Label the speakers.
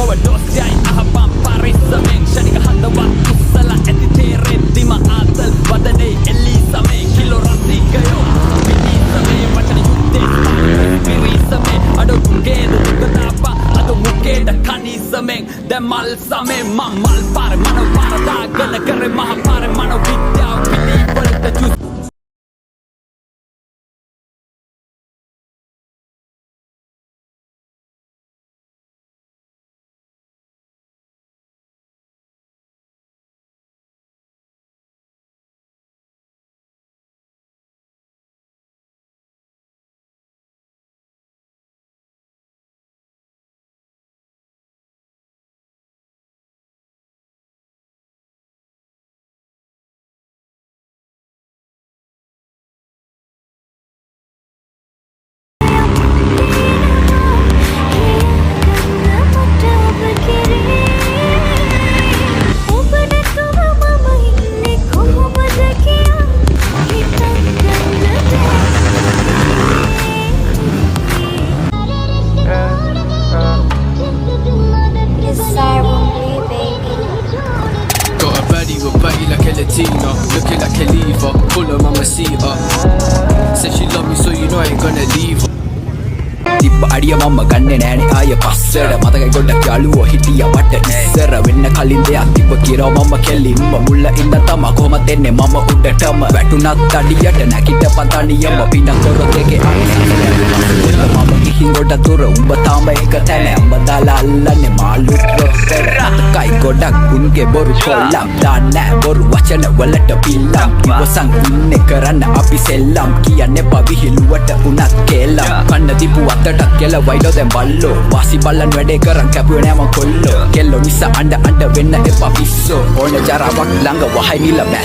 Speaker 1: overdose yai ahapam parisamen shanika hadawan kusala etithere dima atal wadane elisame kilo rasikayo pinisame wachana yutte pirisame adu gedu gadapa adu mukeda kanisamen demal same mamal pare mano parada gana kare maha pare mano vidya pili walta ju
Speaker 2: Latino, looking like Khalifa, full of mamacita. Said she love me, so you know I ain't gonna leave her. Dippa adiya mamma ganne nෑනේ ආය පස්සට මතකයි ගොඩක් යාළුවෝ හිටියා වට ඉස්සර වෙන්න කලින් දෙයක් තිබ්බ කියලා මම කෙලින්ම මුල්ල ඉන්න තම කොහමද එන්නේ මම උඩටම වැටුණත් අඩියට නැගිට පතනියම පින කොරොත් එකේ මම ගිහින් ගොඩ දුර උඹ තාම එක තැන අම්ම දාලා අල්ලන්නේ මාළු රොස්සර කයි ගොඩක් උන්ගේ බොරු කොල්ලම් දාන්නේ බොරු වචන වලට පිල්ලම් ඉවසන් ඉන්නේ කරන්න අපි සෙල්ලම් කියන්නේ පවිහිලුවට උනත් කේලම් කන්න දීපු අතට කියලා වයිඩෝ දැන් බල්ලෝ වාසි බල්ලන් වැඩේ කරන් කැපුවේ නෑ මං කොල්ලෝ කෙල්ලෝ නිසා අඬ වෙන්න එපා පිස්සෝ ඕන ජරාවක් ළඟ වහයි නිල බැස්